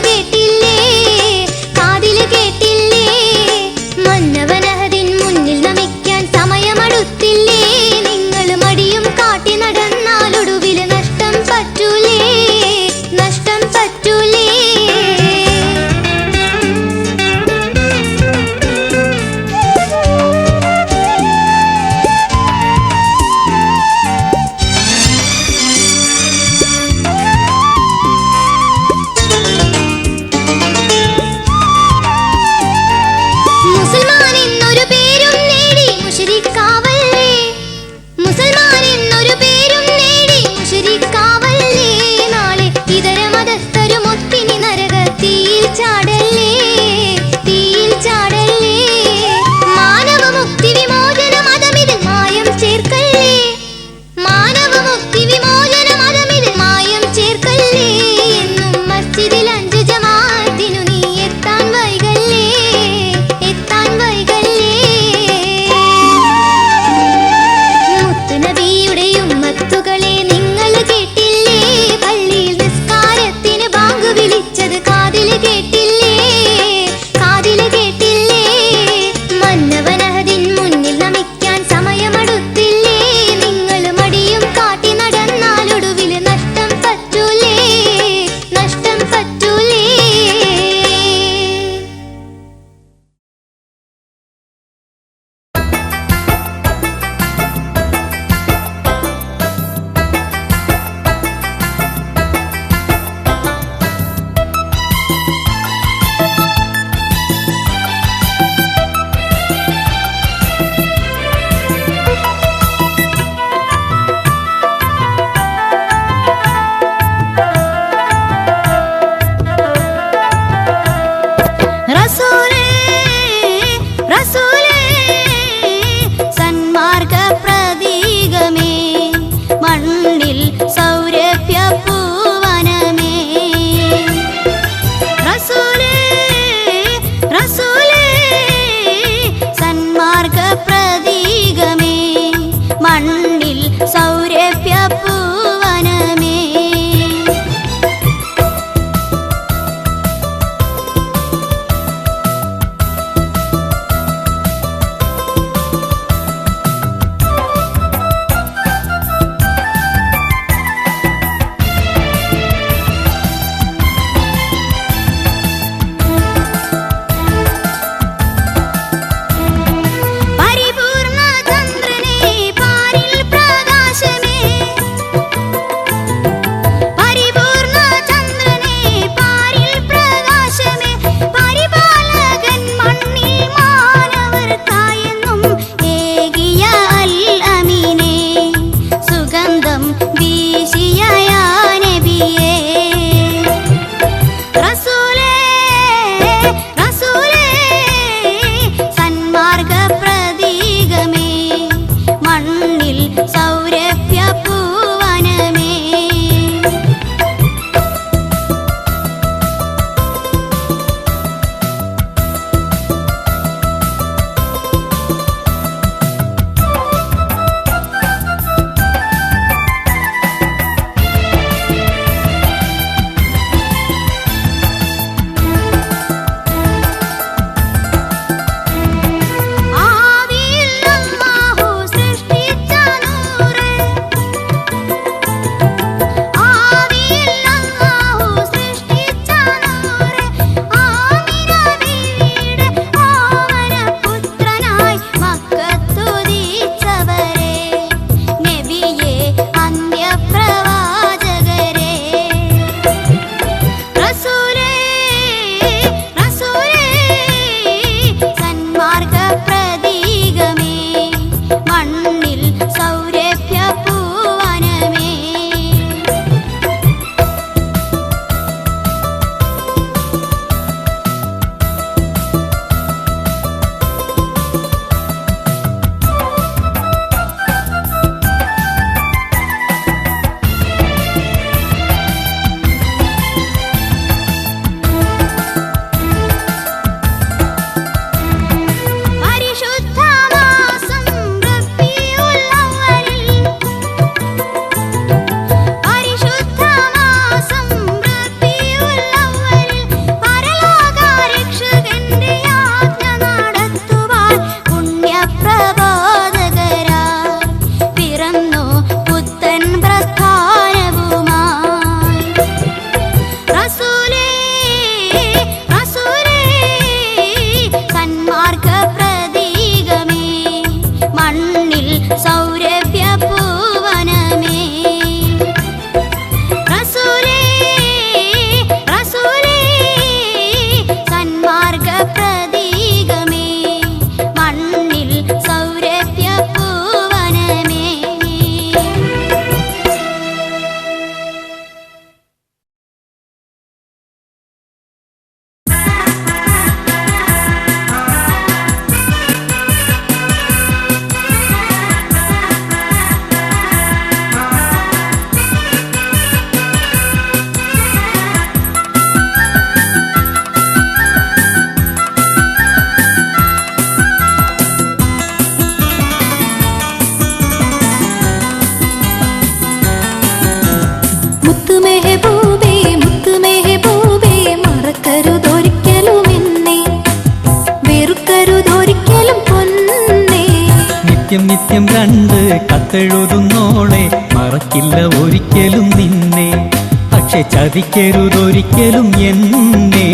കേട്ടില്ലേ? നിത്യം രണ്ട് കത്തെഴുതുന്നോളെ മറക്കില്ല ഒരിക്കലും നിന്നെ, പക്ഷെ ചതിക്കരുതൊരിക്കലും എന്നെ.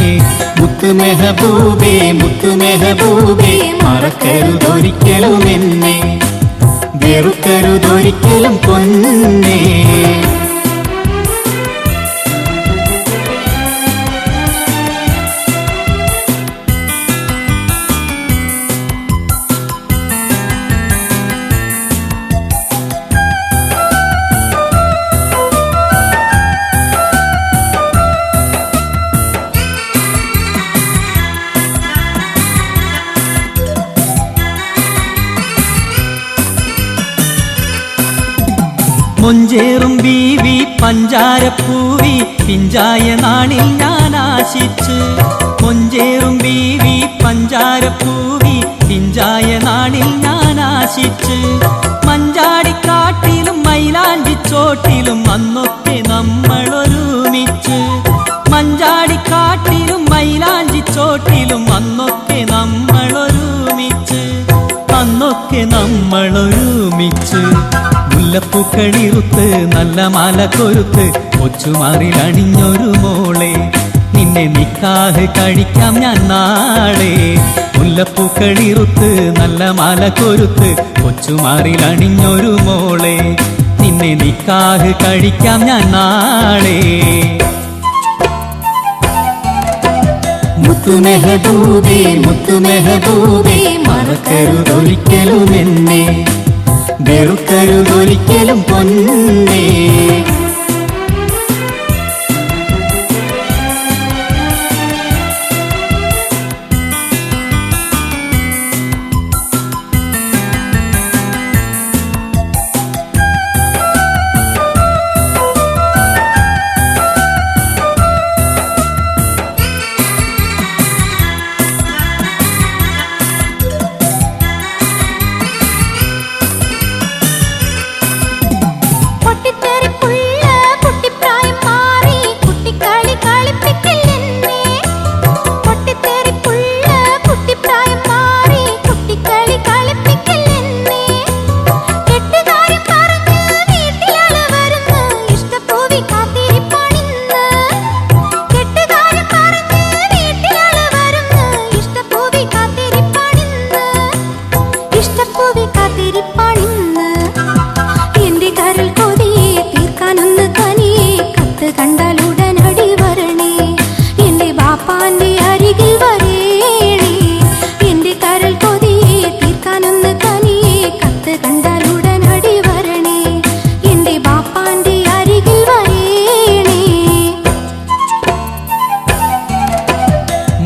മുത്തു മെഹബൂബേ മുത്തു മെഹബൂബേ മറക്കരുതൊരിക്കലും എന്നെ, വെറുക്കരുതൊരിക്കലും പൊന്നേ. മൊഞ്ചേറും ബീവി പഞ്ചാരപ്പൂവി പിഞ്ചായ നാളിൽ ഞാൻ ആശിച്ച്, മൊഞ്ചേറും ബീവി പഞ്ചാരപ്പൂവി പിഞ്ചായ നാളിൽ ഞാൻ ആശിച്ച്, മഞ്ചാടിക്കാട്ടിലും മൈലാഞ്ചിച്ചോട്ടിലും അന്നൊക്കെ നമ്മളൊരുമിച്ച്, മഞ്ചാടിക്കാട്ടിലും മൈലാഞ്ചിച്ചോട്ടിലും അന്നൊക്കെ നമ്മളൊരുമിച്ച്, അന്നൊക്കെ നമ്മളൊരുമിച്ച്. മുല്ലപ്പൂക്കളിറുത്ത് നല്ല മാല കൊരുത്ത് കൊച്ചുമാറിൽ അണിഞ്ഞൊരു മോളെ, നിന്നെ നിക്കാഹ് കഴിക്കാം ഞാൻ നാളെ. മുല്ലപ്പൂക്കളിറുത്ത് നല്ല മാല കൊരുത്ത് കൊച്ചുമാറിൽ അണിഞ്ഞൊരു മോളെ, നിന്നെ നിക്കാഹ് കഴിക്കാം ഞാൻ നാളെ. മുത്തു മെഹബൂബേ മുത്തു മെഹബൂബേ മറക്കരുതൊരിക്കലും എന്നെ, വെറുക്കരുതൊരിക്കലും പൊന്നേ.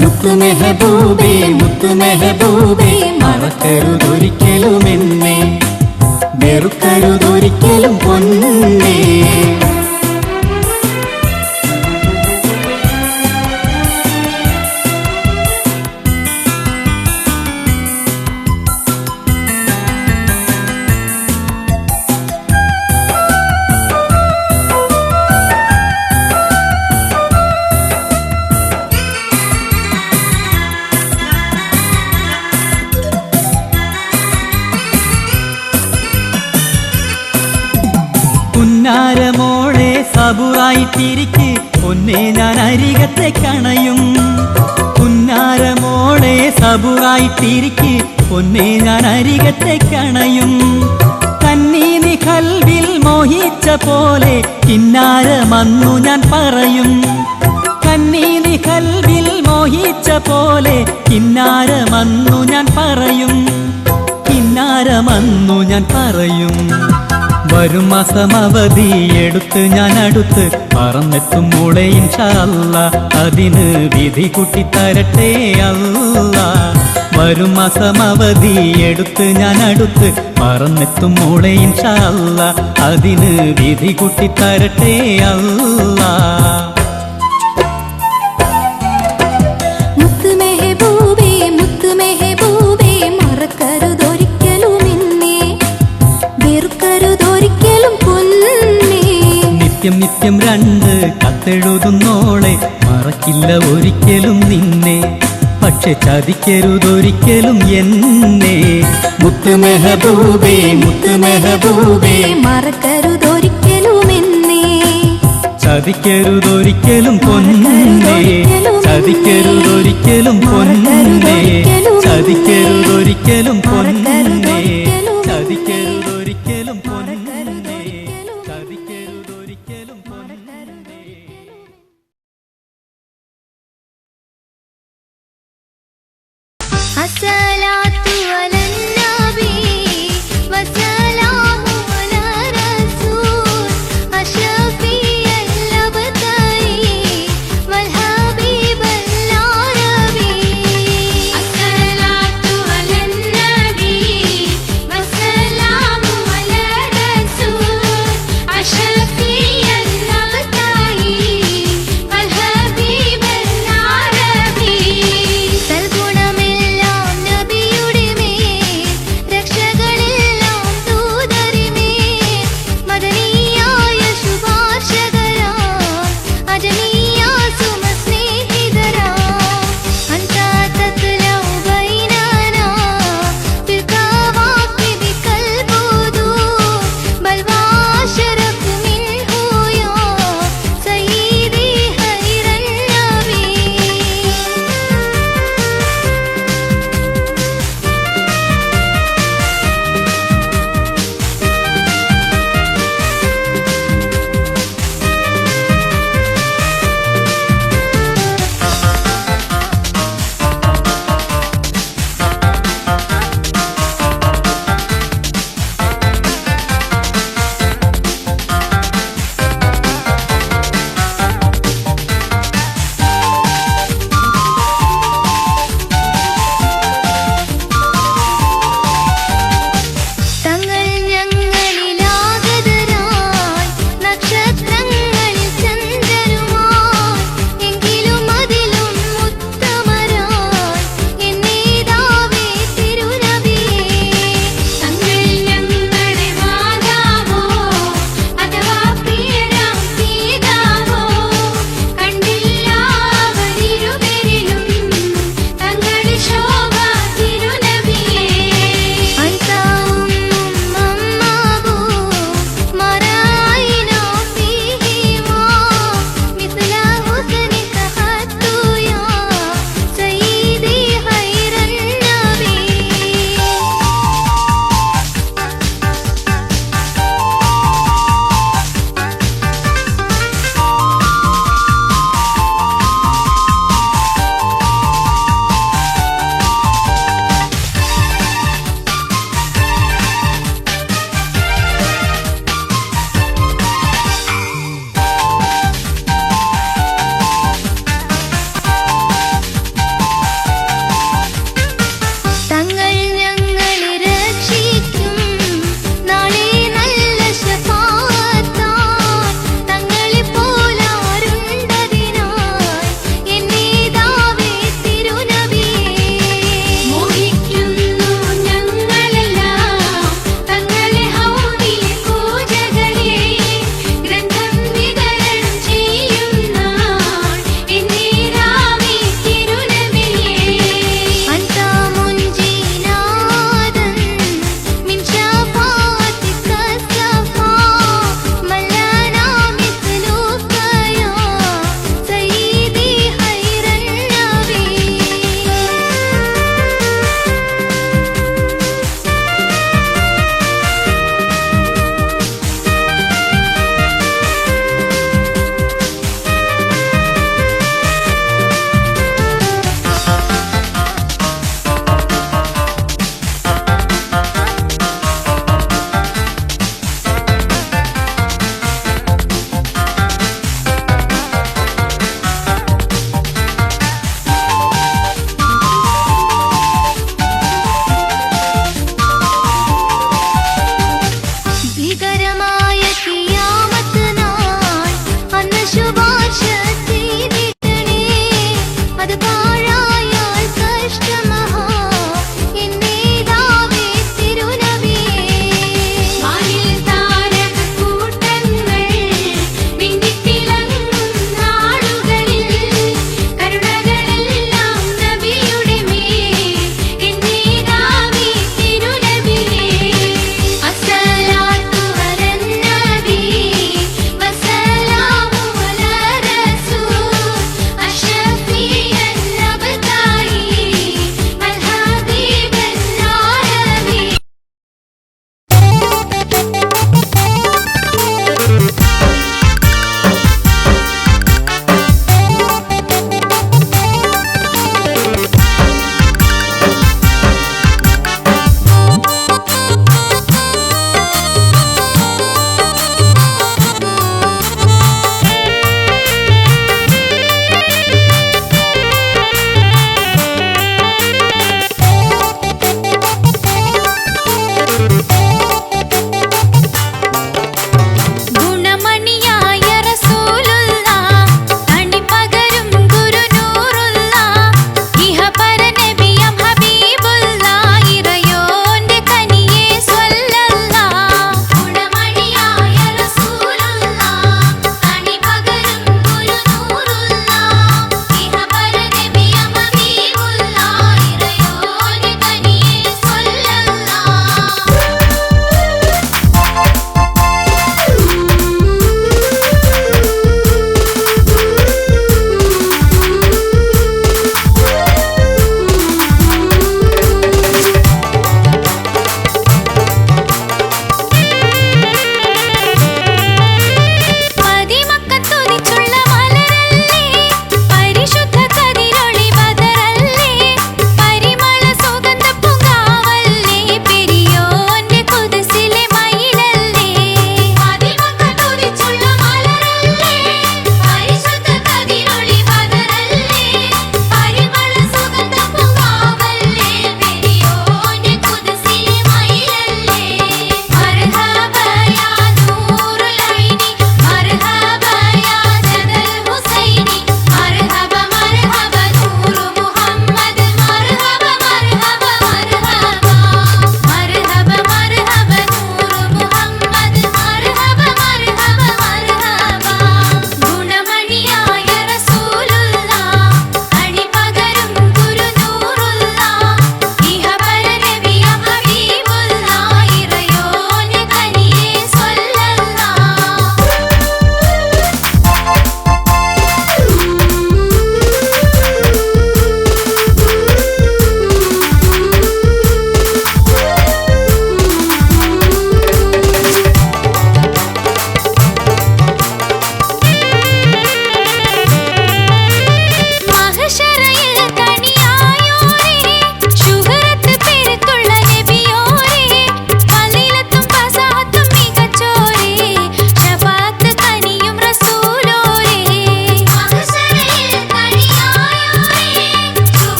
മുത്തു മെഹബൂബേ മുത്തു മെഹബൂബേ മറക്കരുതൊരിക്കലും എന്നെ, വെറുക്കരുതൊരിക്കലും പൊന്നേ. പുന്നാരമോളെ സബുറായിട്ടിരിക്ക് പൊന്നേ ഞാൻ അരികത്തെ കണയും, പുന്നാരമോളെ സബുറായിട്ടിരിക്ക് പൊന്നേ ഞാൻ അരികത്തെ കണയും. കന്നീനി കൽവിൽ മോഹിച്ച പോലെ കിന്നാരമന്നു ഞാൻ പറയും, കന്നീനി കൽവിൽ മോഹിച്ച പോലെ കിന്നാരമന്നു ഞാൻ പറയും, കിന്നാരമന്നു ഞാൻ പറയും. വരും മാസം അവധി എടുത്ത് ഞാൻ അടുത്ത് പറന്നെത്തും മോളെ ഇൻഷാ അല്ലാഹ്, അതിന് വിധി കൂട്ടിത്തരട്ടെ അല്ലാഹ്. വരും മാസം അവധി എടുത്ത് ഞാൻ അടുത്ത് പറന്നെത്തും മോളെ ഇൻഷാ അല്ലാഹ്, അതിന് വിധി കൂട്ടിത്തരട്ടെ അല്ലാഹ്. മുത്തു മെഹബൂബേ മുത്തു മെഹബൂബേ മറക്കരുതൊരിക്കലും എന്നെ, വെറുക്കരുതൊരിക്കലും പൊന്നേ. നിത്യം നിത്യം രണ്ട് കത്തെഴുതുന്നോളെ മറക്കില്ല ഒരിക്കലും നിന്നെ, പക്ഷെ ചതിക്കരുതൊരിക്കലും എന്നെ മുത്ത് മെഹബൂബേ മുത്ത് മെഹബൂബേ മറക്കരുതൊരിക്കലും എന്നെ ചതിക്കരുതൊരിക്കലും പൊന്നേ ചതിക്കരുതൊരിക്കലും പൊന്നേ ചതിക്കരുതൊരിക്കലും പൊന്നേ ചതിക്കരുതൊരിക്കലും പൊന്നേ ചതിക്കരുതൊരിക്കലും പൊന്നേ. അസ്സലാത്തു അലൻ നബി വസ്സലാമു അലാ റസൂൽ അഷ്റഫിയൽ അബ്തരി വൽ ഹബീബൽ അറബി. അസ്സലാത്തു അലൻ നബി വസ്സലാമു അലാ റസൂൽ അഷ്റഫിയൽ അബ്തരി വൽ ഹബീബൽ അറബി. സൽഗുണമെല്ലാം നബിയു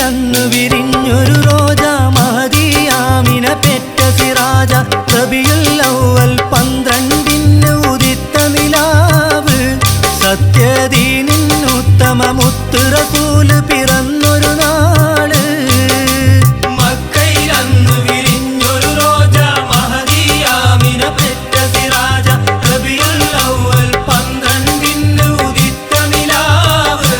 മക്കയിലന്ന് വിരിഞ്ഞൊരു റോജ മഹദിയാമിന പെറ്റ സിറാജ റബിയുൽ അവ്വൽ 12 ഉദിത്ത നിലാവ് സത്യദീനിൻ ഉത്തമ മുത്ത് റസൂല് പിറന്നൊരു നാള് മക്കയിലന്ന് വിരിഞ്ഞൊരു റോജ മഹദിയാമിന പെറ്റ സിറാജ റബിയുൽ അവ്വൽ 12 ഉദിത്ത നിലാവ്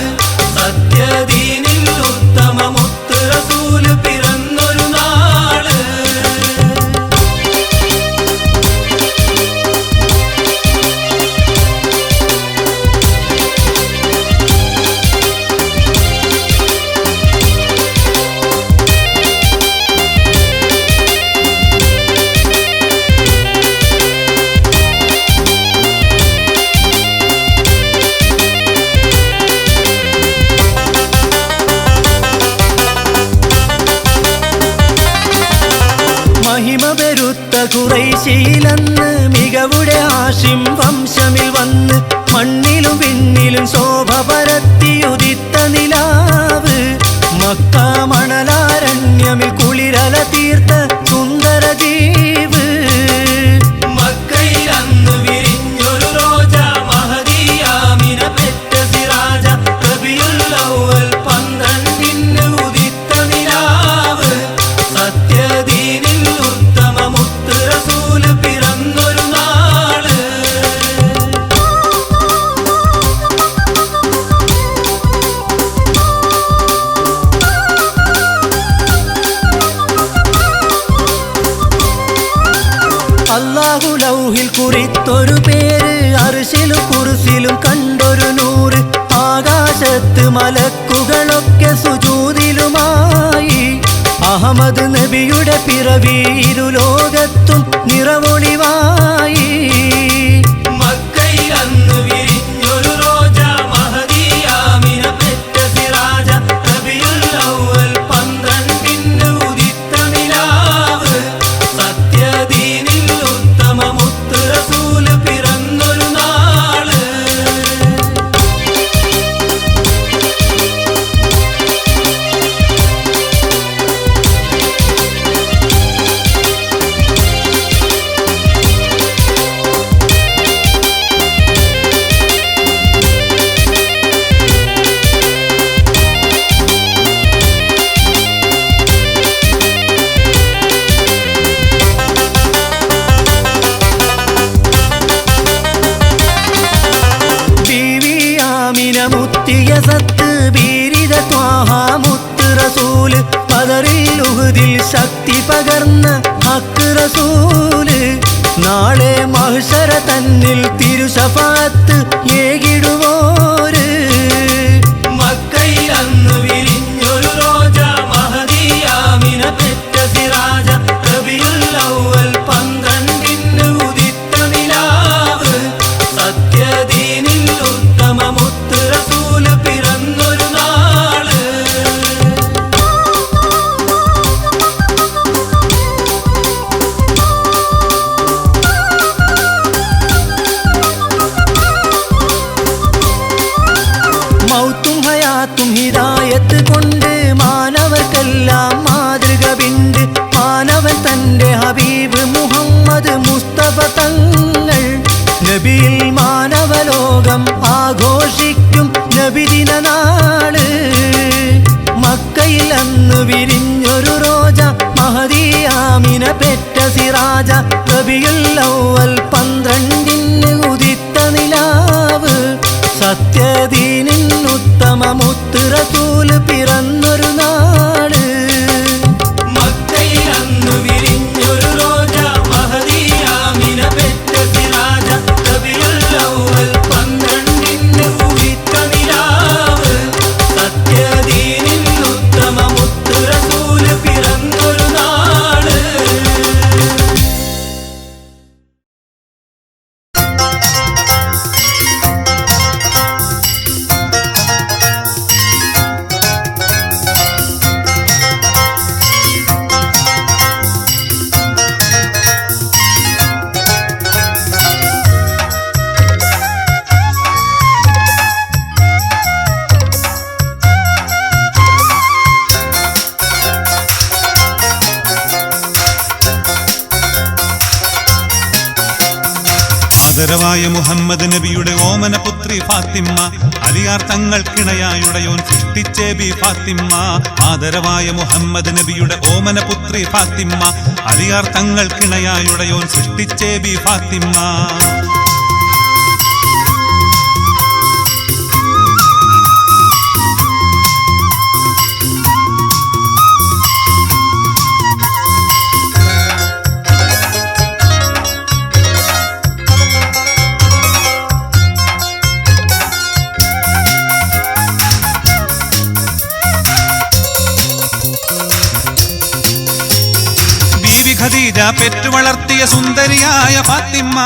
സത്യദീനിൽ ഉത്തമ മുത്ത് റസൂല് പിറന്നൊരു നാള് മഹിമ പെരുത്ത ഖുറൈശിയിലന്ന് മികവുടെ ഹാഷിം വംശമിൽ വന്ന് മണ്ണിലും പിന്നിലും ശോഭ പരത്തിയുദിത്ത നിലാവ് മക്ക മണലാരണ്യമിൽ കുളിരല തീർത്ത സുന്ദര ജീവ് മക്കയിലന്ന് വിരിഞ്ഞൊരു റോജ മഹദിയാമിന പെറ്റ സിറാജ റബിയുൽ അവ്വൽ 12 ഉദിത്ത നിലാവ് സത്യദീനിൽ ഉത്തമ മുത്ത് റസൂല് പിറന്നൊരു നാള് അല്ലാഹു ലൗഹിൽ കുറിത്തൊരു പേര് അർശിലും കുർസിലും കണ്ടൊരു നൂറ് ആകാശത്ത് മലക്കുകളൊക്കെ സുജൂദിലുമായി അഹമ്മദ് നബിയുടെ പിറവി ഇരുലോകത്തും നിറവൊളിവായി മക്കയിലന്ന് വിരിഞ്ഞൊരു റോജ മഹദിയാമിന പെറ്റ സിറാജ റബിയുൽ അവ്വൽ 12 ഉദിത്ത നിലാവ് സത്യദീനിൽ ഉത്തമ മുത്ത് റസൂല് പിറന്നൊരു നാള് ബീവി ആമിന മുത്തിയ സത്ത് ബീരിത ത്വാഹ മുത്ത് റസൂല് പദറിൽ ഉഹുദിൽ ശക്തി പകർന്ന ഹക്ക് റസൂല് നാളെ മഹ്ശറ തന്നിൽ തിരുശഫാത്ത് ഏകിടുവോര് മക്കയിലന്ന് വിരിഞ്ഞൊരു റോജ മഹദിയാമിന പെറ്റ സിറാജ റബിയുൽ അവ്വൽ 12 ഉദിത്ത നിലാവ് സത്യദീനിൽ ഉത്തമ മുത്ത് റസൂല് പിറന്നൊരു നാള് മൗത്തും ഹയാത്തും ഹിദായത്ത് കൊണ്ട് മാനവർക്കെല്ലാം മാതൃക പിണ്ട് മാനവൻ തന്റെ ഹബീബ് മുഹമ്മദ് മുസ്തഫ തങ്ങൾ നബിയിൽ മാനവലോകം ആഘോഷിക്കും നബിദിന നാള് മക്കയിൽ അന്ന് വിരിഞ്ഞൊരു റോജ മഹദിയാമിന പെറ്റ സിറാജ റബിയുൽ അവ്വൽ 12 ഉദിത്ത നിലാവ് സത്യദീനിൻ ഉത്തമ മുത്ത് റസൂല് പിറന്നൊരു നാള് മക്കയിലന്ന് വിരിഞ്ഞൊരു റോജ മഹദിയാമിന പെറ്റ സിറാജ റബിയുൽ അവ്വൽ 12 ഉദിത്ത നിലാവ് സത്യദീനിൻ ഉത്തമ മുത്ത് റസൂല് പിറന്നൊരു നാള് ആദരവായ മുഹമ്മദ് നബിയുടെ ഓമന പുത്രി ഫാത്തിമ്മ, അലിയാർ തങ്ങൾക്കിണയായുടയോൻ സൃഷ്ടിച്ചേ ബി ഫാത്തിമ്മ. ആദരവായ മുഹമ്മദ് നബിയുടെ ഓമന പുത്രി ഫാത്തിമ്മ, അലിയാർ തങ്ങൾക്കിണയായുടയോൻ സൃഷ്ടിച്ചേ ബി ഫാത്തിമ്മ. ഖദീജ പെറ്റു വളർത്തിയ സുന്ദരിയായ ഫാത്തിമ്മ,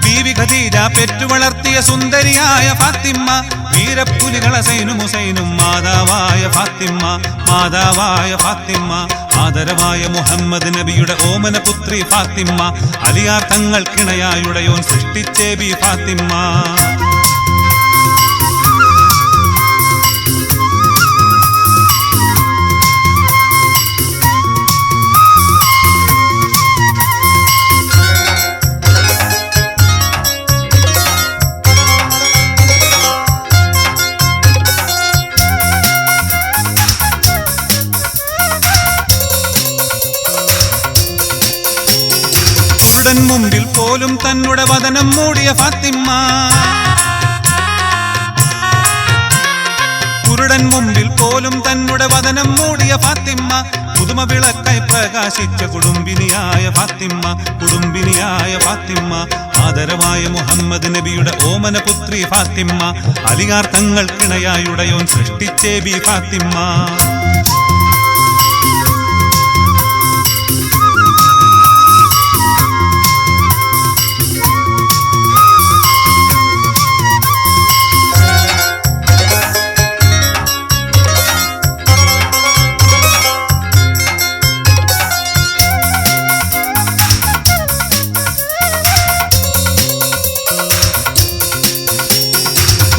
ബീവി ഖദീജ പെറ്റു വളർത്തിയ സുന്ദരിയായ ഫാത്തിമ്മ. വീരപ്പുലികളെ സൈനും ഹുസൈനും മാതാവായ ഫാത്തിമ്മ, മാതാവായ ഫാത്തിമ്മ. ആദരവായ മുഹമ്മദ് നബിയുടെ ഓമന പുത്രി ഫാത്തിമ്മ, അലിയാർ തങ്ങൾക്കിണയായുടയോൻ സൃഷ്ടിച്ചേ ബി ഫാത്തിമ്മ. മുമ്പിൽ പോലും തന്നുടെ വദനം മൂടിയ ഫാത്തിമ്മ, കുരുടൻ മുമ്പിൽ പോലും തന്നുടെ വദനം മൂടിയ ഫാത്തിമ്മ. പുതുമ വിളക്കായി പ്രകാശിച്ച കുടുംബിനിയായ ഫാത്തിമ്മ, കുടുംബിനിയായ ഫാത്തിമ്മ. ആദരവായ മുഹമ്മദ് നബിയുടെ ഓമന പുത്രി ഫാത്തിമ്മ, അലിയാർ തങ്ങൾക്കിണയായുടയോൻ സൃഷ്ടിച്ചേ ബി ഫാത്തിമ്മ.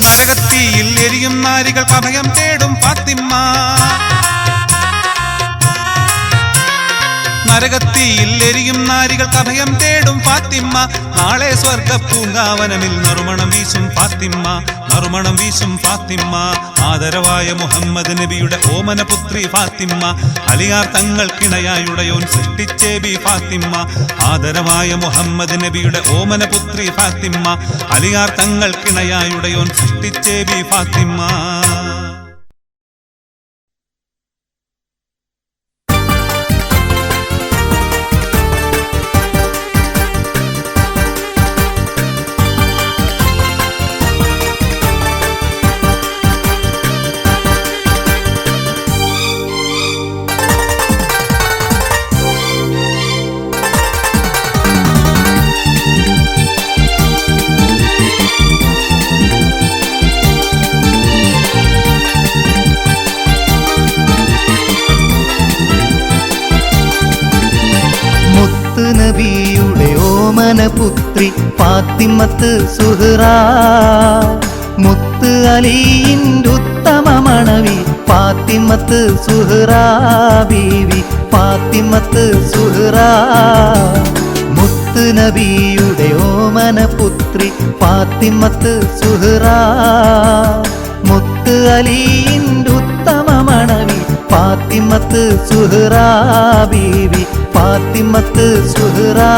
നരകത്തീയിൽ എരിയും നാരികൾക്ക് അഭയം തേടും ഫാത്തിമ്മ, നരകത്തീയിൽ എരിയും നാരികൾക്ക് അഭയം തേടും ഫാത്തിമ്മ. നാളെ സ്വർഗ പൂങ്കാവനമിൽ നറുമണം വീശും ഫാത്തിമ്മ, നറുമണം വീശും ഫാത്തിമ്മ. ആദരവായ മുഹമ്മദ് നബിയുടെ ഓമന പുത്രി ഫാത്തിമ്മ, അലിയാർ തങ്ങൾക്കിണയായുടയോൻ സൃഷ്ടിച്ചേ ബി ഫാത്തിമ്മ. ആദരവായ മുഹമ്മദ് നബിയുടെ ഓമന പുത്രി ഫാത്തിമ്മ, അലിയാർ തങ്ങൾക്കിണയായുടയോൻ സൃഷ്ടിച്ചേ ബി ഫാത്തിമ്മ. നബിയുടെ ഓമന പുത്രി ഫാത്തിമത്ത് സുഹ്റാ, മുത്ത് അലിയിൻ്റെ ഉത്തമ മണവി ഫാത്തിമത്ത് സുഹ്റാ ബീവി, ഫാത്തിമത്ത് സുഹ്റാ. മുത്ത് നബിയുടെ ഓമന പുത്രി ഫാത്തിമത്ത് സുഹ്റാ, മുത്ത് അലിയിൻ്റെ ഉത്തമ മണവി ഫാത്തിമത്ത് സുഹ്റാ ബീവി, ഫാത്തിമത്ത് സുഹ്റാ.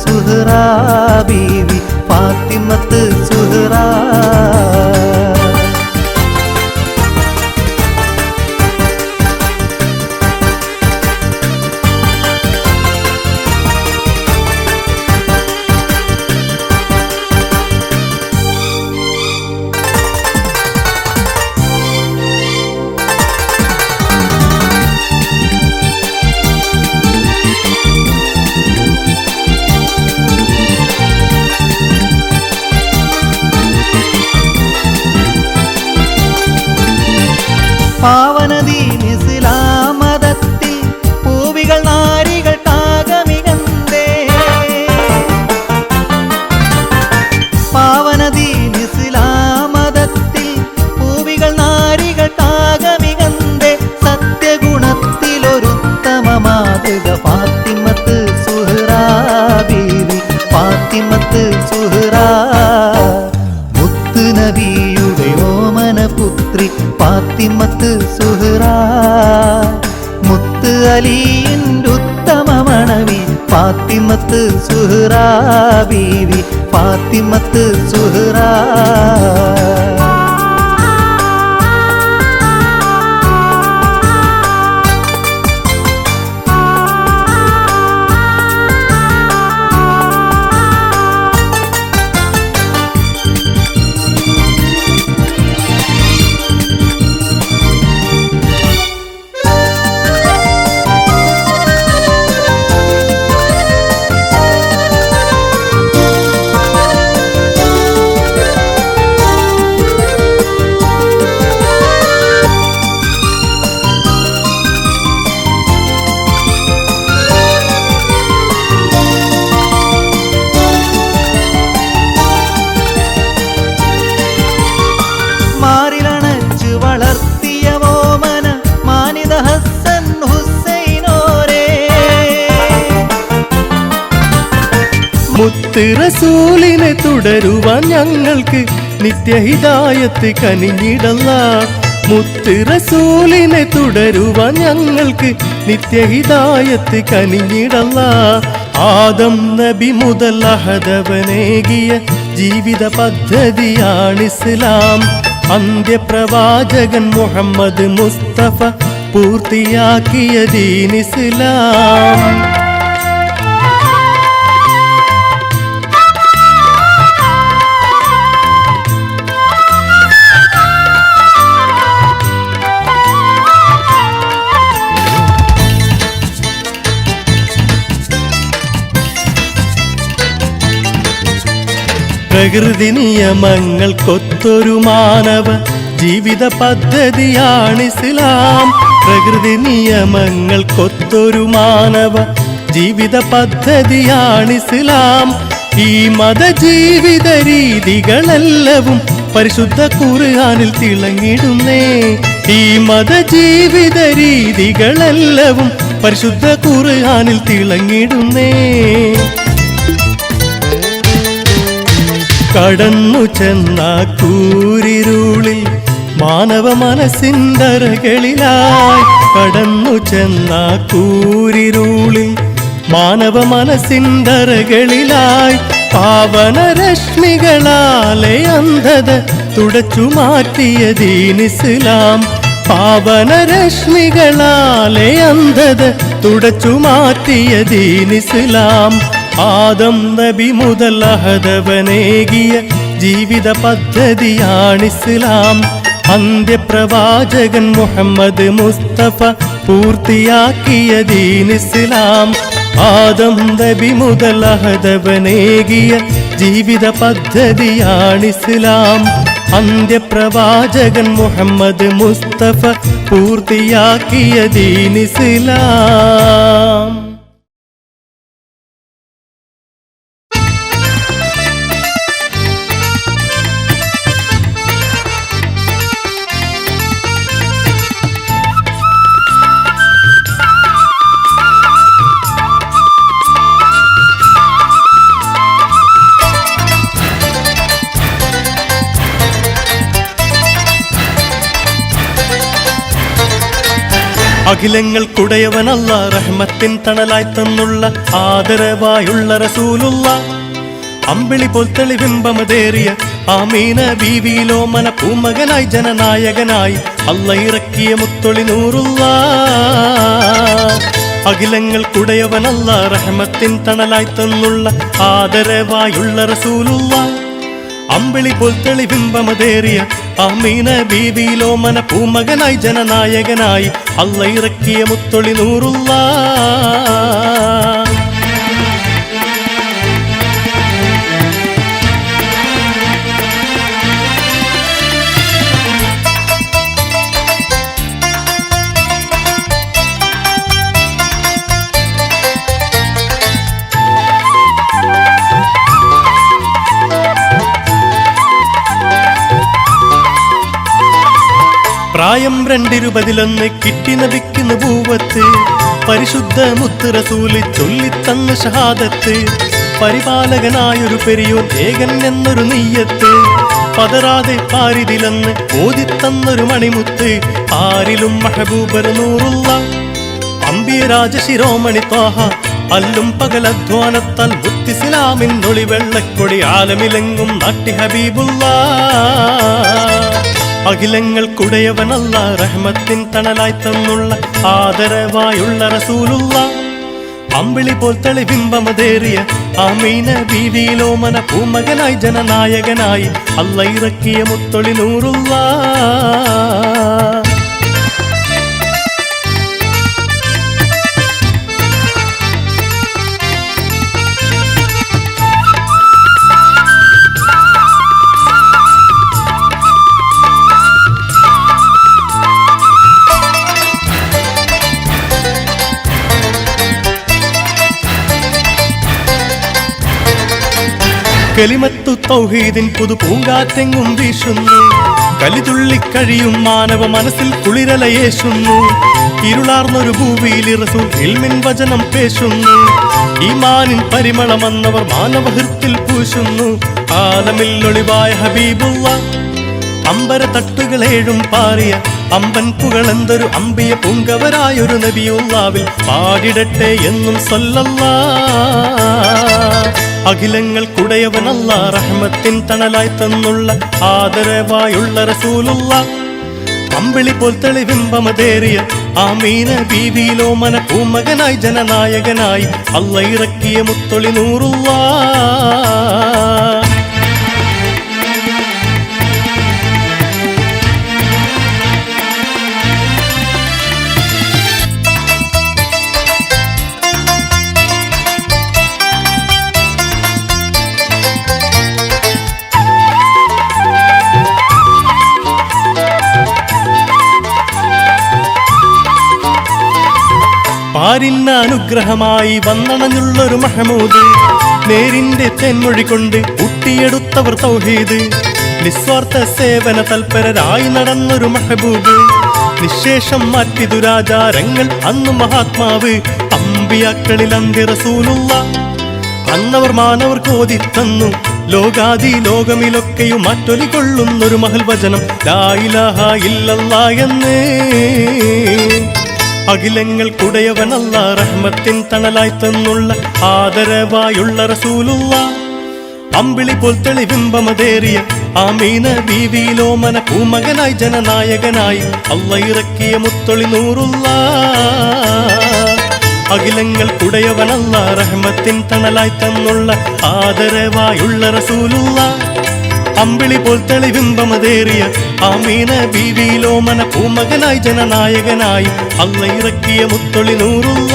സുഹ്റാ ബീവി ഫാത്തിമത്ത് സുഹ്റാ. പാവനദീൻ ഇസ്ലാം മതത്തിൽ പൂവികൾ നാരികൾക്കാകമികന്തേ. പാവനദീൻ ഇസ്ലാം മതത്തിൽ പൂവികൾ നാരികൾക്കാകമികന്തേ. സത്യഗുണത്തിലൊരുത്തമ മാതൃക ഫാത്തിമത്ത് സുഹ്റാ ബീവി ഫാത്തിമത്ത് സുഹ്റാ. മുത്ത് നബിയുടെ ഓമന പുത്രി ഫാത്തിമത്ത് സുഹ്റാ. മുത്ത് അലിയിൻ്റെ ഉത്തമ മണവി ഫാത്തിമത്ത് സുഹ്റാ ബീവി ഫാത്തിമത്ത് സുഹ്റാ. മാറിലണച്ചു വളർത്തിയ ഓമന മാനിത ഹസ്സൻ ഹുസൈനോരേ. മുത്ത് റസൂലിനെ തുടരുവാൻ ഞങ്ങൾക്ക് നിത്യഹിദായത്ത് കനിഞ്ഞിടല്ലാ. മുത്ത് റസൂലിനെ തുടരുവാൻ ഞങ്ങൾക്ക് നിത്യഹിദായത്ത് കനിഞ്ഞിടല്ലാ. ആദം നബി മുതൽ അഹദവനേകിയ ജീവിത പദ്ധതിയാണിസ്ലാം. അന്ത്യപ്രവാചകൻ മുഹമ്മദ് മുസ്തഫ പൂർത്തിയാക്കിയ ദീനിസ്ലാം. പ്രകൃതി നിയമങ്ങൾക്കൊത്തൊരു മാനവ ജീവിത പദ്ധതിയാണിസ്ലാം. പ്രകൃതി നിയമങ്ങൾക്കൊത്തൊരു മാനവ ജീവിത പദ്ധതിയാണിസ്ലാം. ഈ മതജീവിത രീതികളെല്ലവും പരിശുദ്ധ ഖുർആനിൽ തിളങ്ങിടുന്നേ. ഈ മതജീവിത രീതികളെല്ലവും പരിശുദ്ധ ഖുർആനിൽ തിളങ്ങിടുന്നേ. കടന്നു ചെന്ന കൂരിരുളിൽ മാനവ മനസ്സിന്തരകളിലായി. കടന്നു ചെന്ന കൂരിരുളിൽ മാനവ മനസ്സിന്തരകളിലായി. പാവന രശ്മികളാലെ അന്ധത തുടച്ചു മാറ്റിയ ദീനിസ്ലാം. പാവന രശ്മികളാലെ അന്ധത തുടച്ചു മാറ്റിയ ദീനിസ്ലാം. ആദം നബി മുതൽ അഹദവനേകിയ ജീവിത പദ്ധതിയാണിസ്ലാം. അന്ത്യപ്രവാചകൻ മുഹമ്മദ് മുസ്തഫ പൂർത്തിയാക്കിയ ദീനിസ്ലാം. ആദം നബി മുതൽ അഹദവനേകിയ ജീവിത പദ്ധതിയാണിസ്ലാം. അന്ത്യപ്രവാചകൻ മുഹമ്മദ് മുസ്തഫ പൂർത്തിയാക്കിയ ദീനിസ്ലാം. അഖിലങ്ങൾക്കുടയവനല്ല റഹ്മത്തിൻ തണലായി തന്നുള്ള ആദരവായുള്ള റസൂലുള്ള അമ്പിളി പോൽ തെളിബിംബമതേറിയ ആമീന ബീവിയിലോ മന പൂമകനായി ജനനായകനായി അല്ല ഇറക്കിയ മുത്തൊളി നൂറുള്ള അഖിലങ്ങൾക്കുടയവനല്ല റഹ്മത്തിൻ തണലായി തന്നുള്ള ആദരവായുള്ള റസൂലുള്ള അമ്പിളി പോൽ തെളിബിംബമതേറിയ ആമീന ബീവിയിലോ മന പൂമകനായി ജനനായകനായി അല്ല ഇറക്കിയ മുത്തൊളി നൂറുള്ള പ്രായം 221 കിട്ടി നബിക്ക് നബൂവത്ത് പരിശുദ്ധ മുത്ത് റസൂല് ചൊല്ലിത്തന്ന ഷഹാദത്ത് പരിപാലകനായൊരു പെരിയോൻ ഏകൻ എന്നൊരു നീയത്ത് പതറാതെ പാരിതിലെന്ന് ഓതിത്തന്നൊരു മണിമുത്ത് ആരിലും മഹബൂബർ നൂറുള്ള അമ്പിയ രാജശിരോമണി ത്വാഹ അല്ലും പകലധ്വാനത്താൽ മുത്തിസ്ലാമിൻ ഒളി വെള്ളക്കൊടി ആലമിലെങ്ങും നാട്ടി ഹബീബുള്ള അഖിലങ്ങൾക്കുടയവനല്ല റഹ്മത്തിൻ തണലായി തന്നുള്ള ആദരവായുള്ള റസൂലുള്ള അമ്പിളി പോൽ തെളിബിംബമതേറിയ ആമീന ബീവിയിലോ മന പൂമകനായി ജനനായകനായി അല്ല ഇറക്കിയ മുത്തൊളി നൂറുള്ള കലിമത്തു തൗഹീദിൻ പുതു പൂങ്കാറ്റെങ്ങും വീശുന്നു കലിതുള്ളിക്കഴിയും മാനവ മനസ്സിൽ കുളിരലയേശുന്നു ഇരുളാർന്നൊരു ഭൂവിയിൽ റസൂൽ ഇൽമിൻ വചനം പേശുന്നു ഈമാനിൻ പരിമളമെന്നവർ മാനവഹൃത്തിൽ പൂശുന്നു ആലമിൽ ഒളിവായ ഹബീബുള്ള അമ്പര തട്ടുകളേഴും പാറിയ അമ്പൻ പുകളെന്തൊരു അമ്പിയ പൂങ്കവരായൊരു നബിയുള്ളാവിൽ പാടിടട്ടെ എന്നും സ്വല്ലല്ലാഹ് അഖിലങ്ങൾക്കുടയവനല്ല റഹ്മത്തിൻ തണലായി തന്നുള്ള ആദരവായുള്ള റസൂലുള്ള അമ്പിളി പോൽ തെളിബിംബമതേറിയ ആമീന ബീവിയിലോ മന പൂമകനായി ജനനായകനായി അല്ല ഇറക്കിയ മുത്തൊളി നൂറുള്ള പാരിന്ന അനുഗ്രഹമായി വന്നണഞ്ഞുള്ളൊരു മഹമൂദ് നേരിന്റെ തെന്മൊഴി കൊണ്ട് ഊട്ടിയെടുത്തവർ തൗഹീദ് നിസ്വാർത്ഥ സേവന തൽപരരായി നടന്നൊരു മഹബൂബ് നിശേഷം മാറ്റി ദുരാചാരങ്ങൾ അന്നു മഹാത്മാവ് അമ്പിയാക്കളിൽ അന്ത്യ റസൂലുള്ള അന്നവർ മാനവർക്ക് ഓതിത്തന്നു ലോകാദി ലോകമിലൊക്കെയും മാറ്റൊലി കൊള്ളുന്നൊരു മഹൽ വചനം ലാ ഇലാഹ ഇല്ലല്ലാഹ് എന്ന് അഖിലങ്ങൾക്കുടയവനല്ല റഹ്മത്തിൻ തണലായി തന്നുള്ള ആദരവായുള്ള റസൂലുള്ള അമ്പിളി പോൽ തെളിബിംബമതേറിയ ആമീന ബീവിയിലോ മന പൂമകനായി ജനനായകനായി അല്ല ഇറക്കിയ മുത്തൊളി നൂറുള്ള അഖിലങ്ങൾക്കുടയവനല്ല റഹ്മത്തിൻ തണലായി തന്നുള്ള ആദരവായുള്ള റസൂലുള്ള അമ്പിളി പോൽ തെളിബിംബമതേറിയ ആമീന ബീവിയിലോ മന പൂമകനായി ജനനായകനായി അല്ല ഇറക്കിയ മുത്തൊളി നൂറുള്ള